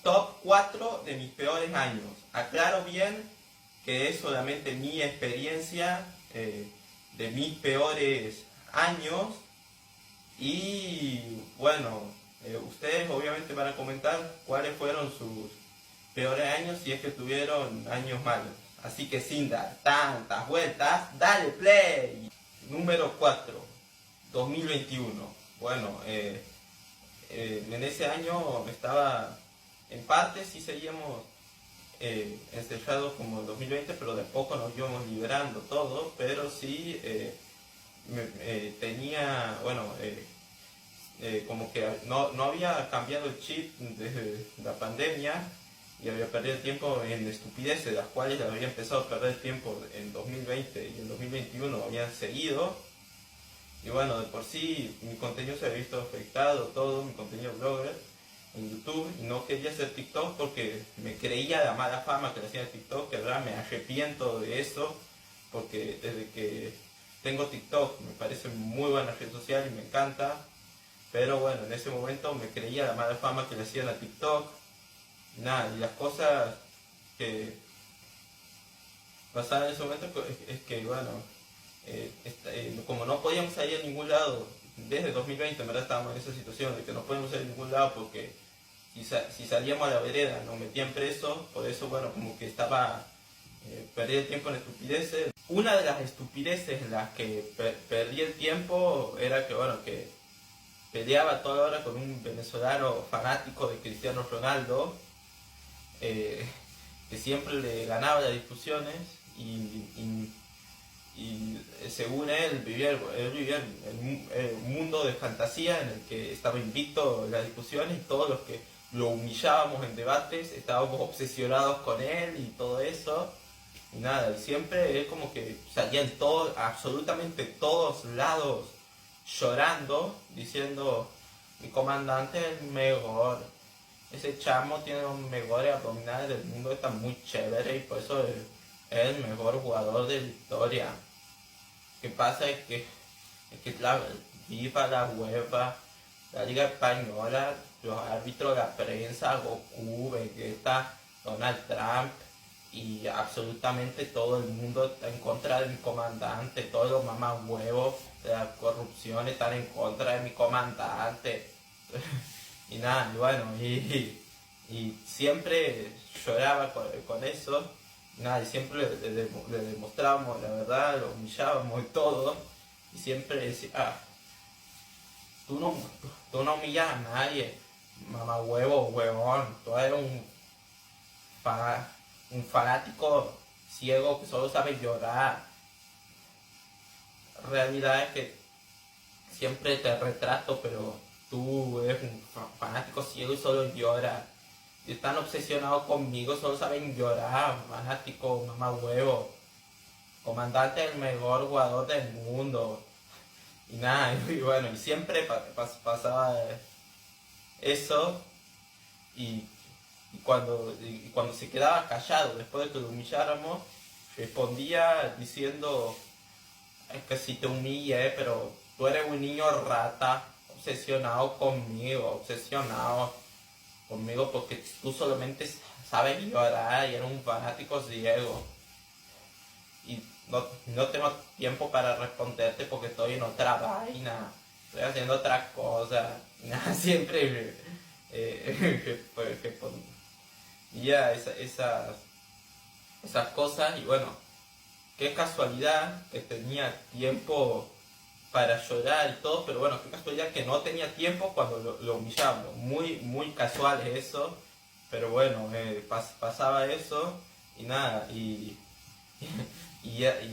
top 4 de mis peores años. Aclaro bien que es solamente mi experiencia de mis peores años y bueno, ustedes obviamente van a comentar cuáles fueron sus peores años si es que tuvieron años malos. Así que sin dar tantas vueltas, dale play. Número 4, 2021. Bueno, en ese año estaba, en parte sí seguíamos encerrados como en 2020, pero de poco nos íbamos liberando todo, pero sí tenía, bueno, como que no había cambiado el chip desde la pandemia y había perdido el tiempo en estupideces, las cuales había empezado a perder tiempo en 2020 y en 2021 habían seguido. Y bueno, de por sí mi contenido se había visto afectado, todo mi contenido blogger en YouTube, y no quería hacer TikTok porque me creía la mala fama que le hacía TikTok, que ahora me arrepiento de eso, porque desde que tengo TikTok me parece muy buena red social y me encanta, pero bueno, en ese momento me creía la mala fama que le hacían a TikTok, nada, y las cosas que pasaban en ese momento es que bueno, como no podíamos salir a ningún lado, desde 2020 en verdad estábamos en esa situación de que no podíamos salir a ningún lado porque si salíamos a la vereda nos metían presos, por eso bueno, como que estaba perdí el tiempo en estupideces. Una de las estupideces en las que perdí el tiempo era que bueno, que peleaba toda hora con un venezolano fanático de Cristiano Ronaldo, eh, que siempre le ganaba las discusiones y según él vivía en un mundo de fantasía en el que estaba invicto en las discusiones y todos los que lo humillábamos en debates estábamos obsesionados con él y todo eso y nada, y siempre es como que salía en todo, absolutamente todos lados llorando diciendo mi comandante es el mejor, ese chamo tiene los mejores abdominales del mundo, está muy chévere y por eso es el mejor jugador de la historia. Lo que pasa es que la FIFA, la UEFA, la Liga Española, los árbitros, la prensa, Goku, Vegeta, Donald Trump y absolutamente todo el mundo está en contra de mi comandante, todos los mamahuevos de la corrupción están en contra de mi comandante. Y nada, y bueno, y siempre lloraba con eso. Nada, y siempre le demostrábamos la verdad, lo humillábamos y todo, y siempre decía, tú no humillas a nadie, mamá huevo, huevón, tú eres un fanático ciego que solo sabe llorar. La realidad es que siempre te retrato, pero tú eres un fanático ciego y solo lloras. Y están obsesionados conmigo, solo saben llorar, fanático, mamá huevo. Comandante el mejor jugador del mundo. Y nada, y bueno, y siempre pasaba eso. Y, y cuando se quedaba callado después de que lo humilláramos, respondía diciendo, es que si te humillé, pero tú eres un niño rata, obsesionado conmigo porque tú solamente sabes llorar y eres un fanático ciego. Y no tengo tiempo para responderte porque estoy en otra vaina, estoy haciendo otra cosa. Nada, siempre respondía esas cosas y bueno, qué casualidad que tenía tiempo para llorar y todo, pero bueno, qué casualidad que no tenía tiempo cuando lo humillábamos. Muy casual eso, pero bueno, pasaba eso y nada, y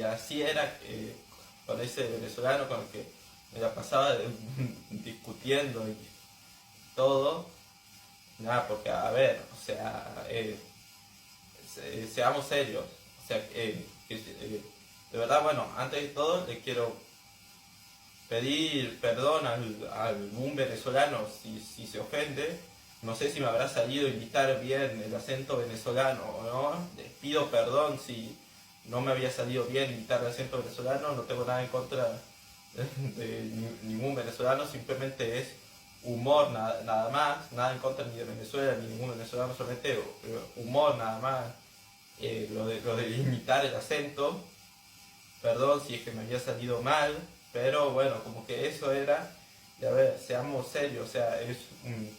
así era con ese venezolano con el que me la pasaba discutiendo y todo, nada, porque a ver, o sea, seamos serios, o sea, de verdad, bueno, antes de todo le quiero pedir perdón a algún venezolano si se ofende. No sé si me habrá salido imitar bien el acento venezolano o no. Les pido perdón si no me había salido bien imitar el acento venezolano. No tengo nada en contra de ningún venezolano, simplemente es humor nada más, nada en contra ni de Venezuela ni ningún venezolano, solamente humor nada más, lo de imitar el acento, perdón si es que me había salido mal, pero bueno, como que eso era, y a ver, seamos serios, o sea, es un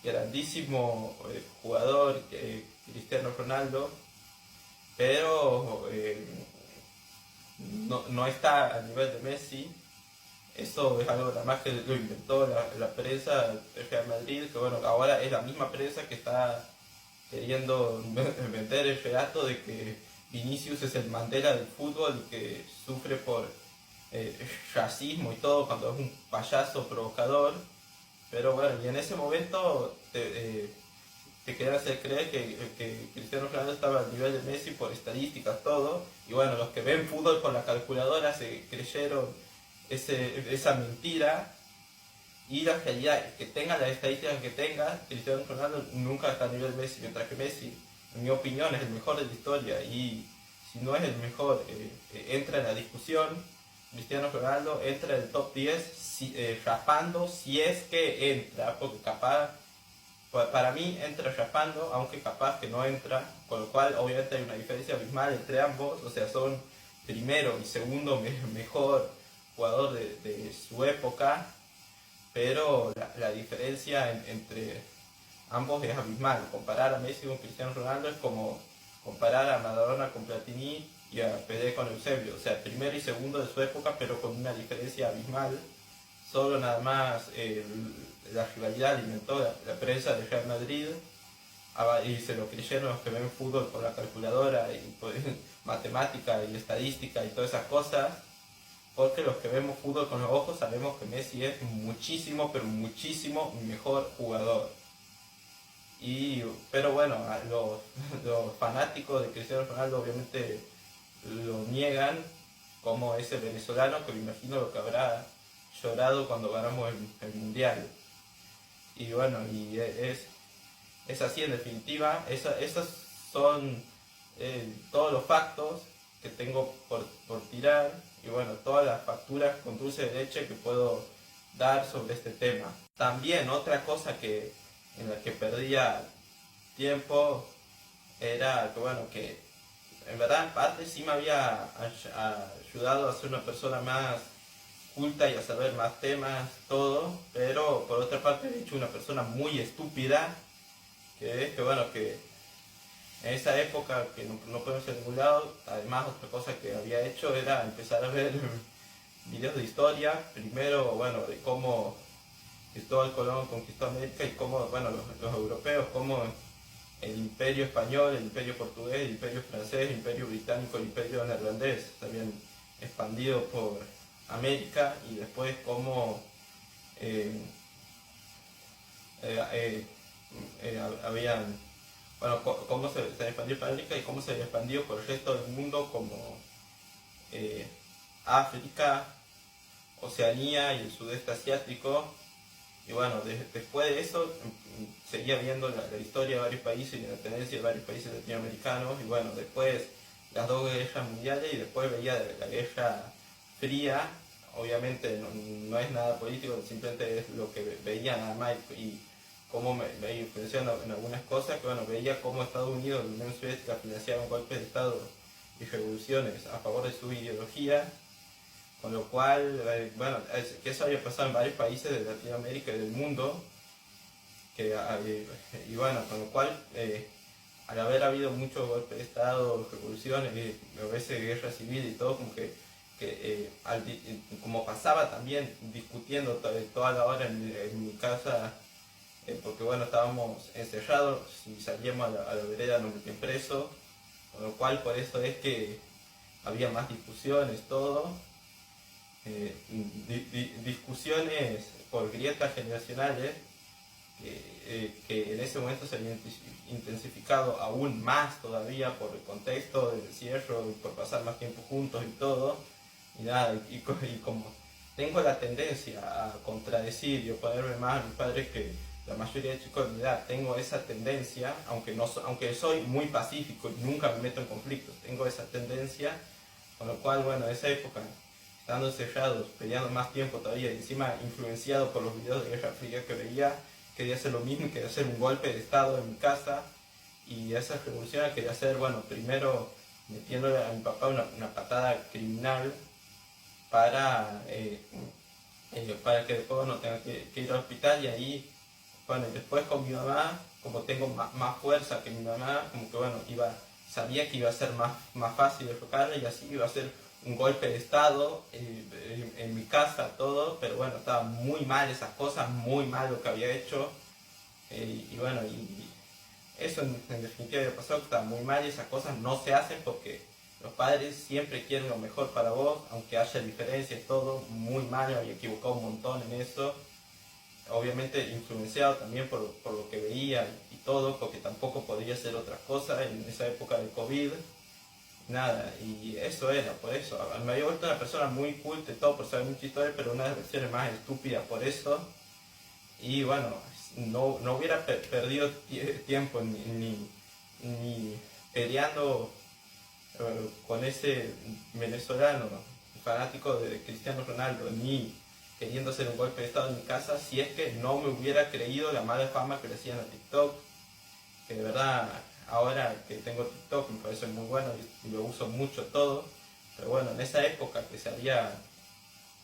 grandísimo jugador, Cristiano Ronaldo, pero no está a nivel de Messi. Eso es algo nada más que lo inventó la prensa del Real Madrid, que bueno, ahora es la misma prensa que está queriendo vender el relato de que Vinicius es el Mandela del fútbol y que sufre por racismo y todo cuando es un payaso provocador. Pero bueno, y en ese momento te querían hacer creer que Cristiano Ronaldo estaba al nivel de Messi por estadísticas, todo. Y bueno, los que ven fútbol con la calculadora se creyeron esa mentira. Y la realidad es que tenga las estadísticas que tenga, Cristiano Ronaldo nunca está a nivel de Messi, mientras que Messi, en mi opinión, es el mejor de la historia. Y si no es el mejor, entra en la discusión. Cristiano Ronaldo entra en el top 10 raspando, si es que entra, porque capaz, para mí entra raspando, aunque capaz que no entra, con lo cual obviamente hay una diferencia abismal entre ambos, o sea, son primero y segundo mejor jugador de su época, pero la diferencia entre ambos es abismal. Comparar a Messi con Cristiano Ronaldo es como comparar a Maradona con Platini y a Pelé con Eusebio, o sea, primero y segundo de su época, pero con una diferencia abismal. Solo nada más la rivalidad alimentó la prensa de Real Madrid y se lo creyeron los que ven fútbol por la calculadora y por matemática y estadística y todas esas cosas, porque los que vemos fútbol con los ojos sabemos que Messi es muchísimo, pero muchísimo mejor jugador. Pero bueno, los fanáticos de Cristiano Ronaldo obviamente lo niegan, como ese venezolano que me imagino lo que habrá llorado cuando ganamos el mundial. Y bueno, y es así en definitiva. Esos son todos los factos que tengo por tirar, y bueno, todas las facturas con dulce de leche que puedo dar sobre este tema. También otra cosa en la que perdía tiempo era que bueno, que en verdad en parte sí me había ayudado a ser una persona más culta y a saber más temas, todo, pero por otra parte he hecho una persona muy estúpida, que es que bueno, que en esa época que no podemos ir a ningún lado, además otra cosa que había hecho era empezar a ver videos de historia, primero bueno, de cómo Cristóbal Colón conquistó América y cómo, bueno, los europeos, cómo el imperio español, el imperio portugués, el imperio francés, el imperio británico, el imperio neerlandés se habían expandido por América, y después cómo habían, bueno, cómo se expandió para América y cómo se expandió por el resto del mundo, como África, Oceanía y el sudeste asiático. Y bueno, después de eso seguía viendo la historia de varios países y la tendencia de varios países latinoamericanos, y bueno, después las dos guerras mundiales, y después veía la guerra fría. Obviamente no es nada político, simplemente es lo que veía nada más, y cómo me influenció en algunas cosas, que bueno, veía cómo Estados Unidos y la Unión Soviética financiaban golpes de Estado y revoluciones a favor de su ideología, con lo cual, bueno, que eso había pasado en varios países de Latinoamérica y del mundo, y bueno, con lo cual, al haber habido muchos golpes de Estado, revoluciones, a veces guerra civil y todo, como como pasaba también discutiendo toda la hora en mi casa, porque bueno, estábamos encerrados, si salíamos a la vereda nos metían preso, con lo cual por eso es que había más discusiones, todo. Discusiones por grietas generacionales que en ese momento se habían intensificado aún más todavía por el contexto del encierro y por pasar más tiempo juntos y todo. Y nada, y como tengo la tendencia a contradecir y oponerme más a mis padres que la mayoría de chicos de mi edad, tengo esa tendencia, aunque soy muy pacífico y nunca me meto en conflictos, tengo esa tendencia, con lo cual, bueno, en esa época estando encerrados, peleando más tiempo todavía, y encima influenciado por los videos de Guerra Fría que veía, quería hacer lo mismo, quería hacer un golpe de estado en mi casa, y esa revolución la quería hacer, bueno, primero metiéndole a mi papá una patada criminal para que después no tenga que ir al hospital, y ahí, bueno, y después con mi mamá, como tengo más fuerza que mi mamá, como que bueno, sabía que iba a ser más fácil derrocarla, y así iba a ser un golpe de estado en mi casa, todo, pero bueno, estaba muy mal esas cosas, muy mal lo que había hecho, y bueno, y eso en definitiva había pasado, que estaba muy mal, y esas cosas no se hacen porque los padres siempre quieren lo mejor para vos, aunque haya diferencias, todo muy mal, me había equivocado un montón en eso, obviamente influenciado también por lo que veía y todo, porque tampoco podía hacer otras cosas en esa época del COVID, nada, y eso era, por eso, me había vuelto una persona muy culta y todo, por saber mucha historia, pero una de las versiones más estúpidas por eso, y bueno, no hubiera perdido tiempo ni peleando con ese venezolano fanático de Cristiano Ronaldo, ni queriendo hacer un golpe de estado en mi casa, si es que no me hubiera creído la mala fama que le hacían a TikTok, que de verdad ahora que tengo TikTok me parece muy bueno y lo uso mucho todo, pero bueno, en esa época que se había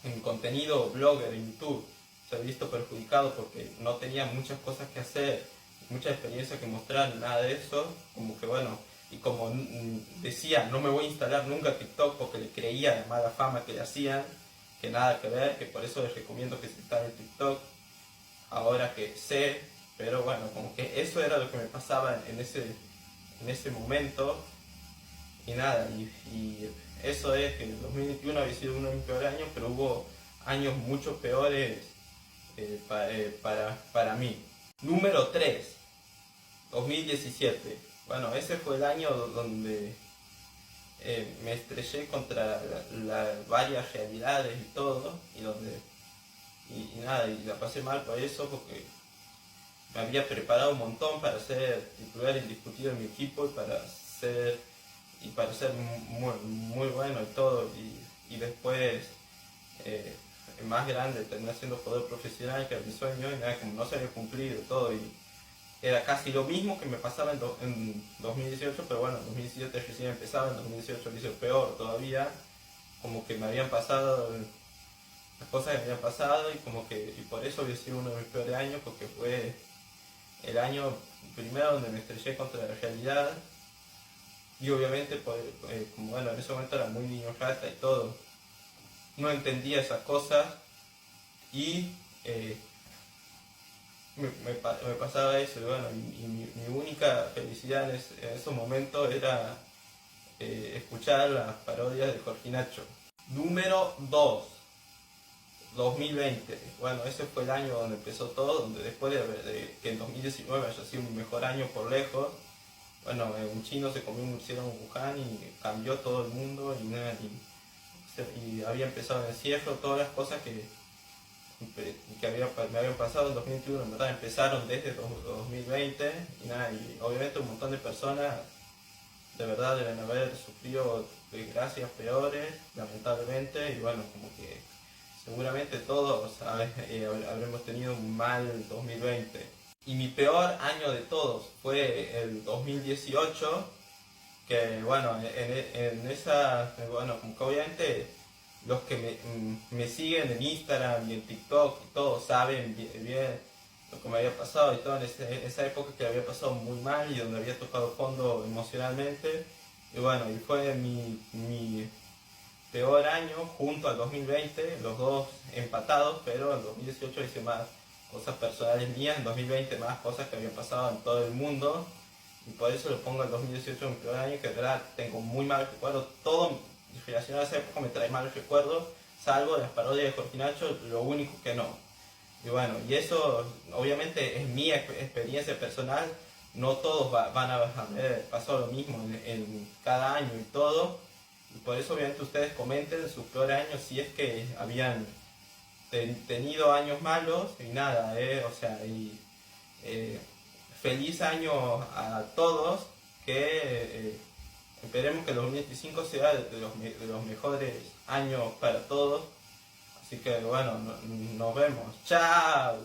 en contenido blogger en YouTube, se había visto perjudicado porque no tenía muchas cosas que hacer, mucha experiencia que mostrar, nada de eso, como que bueno, y como decía, no me voy a instalar nunca TikTok porque le creía la mala fama que le hacían, que nada que ver, que por eso les recomiendo que se instalen TikTok, ahora que sé, pero bueno, como que eso era lo que me pasaba en ese momento, y nada, y eso es que el 2021 había sido uno de mis peores años, pero hubo años mucho peores para mí. Número 3, 2017. Bueno, ese fue el año donde me estrellé contra varias realidades y todo, y nada, y la pasé mal por eso, porque me había preparado un montón para ser titular indiscutido en mi equipo y para ser muy bueno y todo, y después más grande terminé siendo jugador profesional, que era mi sueño, y nada, como no se había cumplido todo, y era casi lo mismo que me pasaba en 2018, pero bueno, en 2017 recién empezaba, en 2018 lo hice peor todavía, como que me habían pasado las cosas que me habían pasado, y por eso había sido uno de mis peores años, porque fue el año primero donde me estrellé contra la realidad, y obviamente como bueno, en ese momento era muy niño rata y todo, no entendía esas cosas, y me pasaba eso, y bueno, y mi única felicidad en esos momentos era escuchar las parodias de Jorge Nacho. Número 2, 2020. Bueno, ese fue el año donde empezó todo, donde después de que en 2019 haya sido mi mejor año por lejos, bueno, un chino se comió un murciélago en Wuhan y cambió todo el mundo, y había empezado el encierro, todas las cosas que me habían pasado en 2021, en verdad empezaron desde 2020, y nada, y obviamente un montón de personas de verdad deben haber sufrido desgracias peores, lamentablemente, y bueno, como que seguramente todos habremos tenido un mal 2020. Y mi peor año de todos fue el 2018, que bueno, en esa, bueno, como que obviamente los que me siguen en Instagram y en TikTok y todos saben bien lo que me había pasado y todo en esa época, que había pasado muy mal y donde había tocado fondo emocionalmente, y bueno, y fue mi peor año junto al 2020, los dos empatados, pero en 2018 hice más cosas personales mías, en 2020 más cosas que habían pasado en todo el mundo, y por eso le pongo el 2018 mi peor año, que de verdad tengo muy malos recuerdos, todo relacionado a esa época me trae malos recuerdos, salvo las parodias de Jorge Nacho, lo único que no. Y bueno, y eso obviamente es mi experiencia personal, no todos van a ver, pasó lo mismo en cada año y todo, y por eso obviamente ustedes comenten sus peores años si es que habían tenido años malos, y nada, o sea, feliz año a todos, que Esperemos que el 2025 sea de los mejores años para todos. Así que bueno, nos vemos. ¡Chao!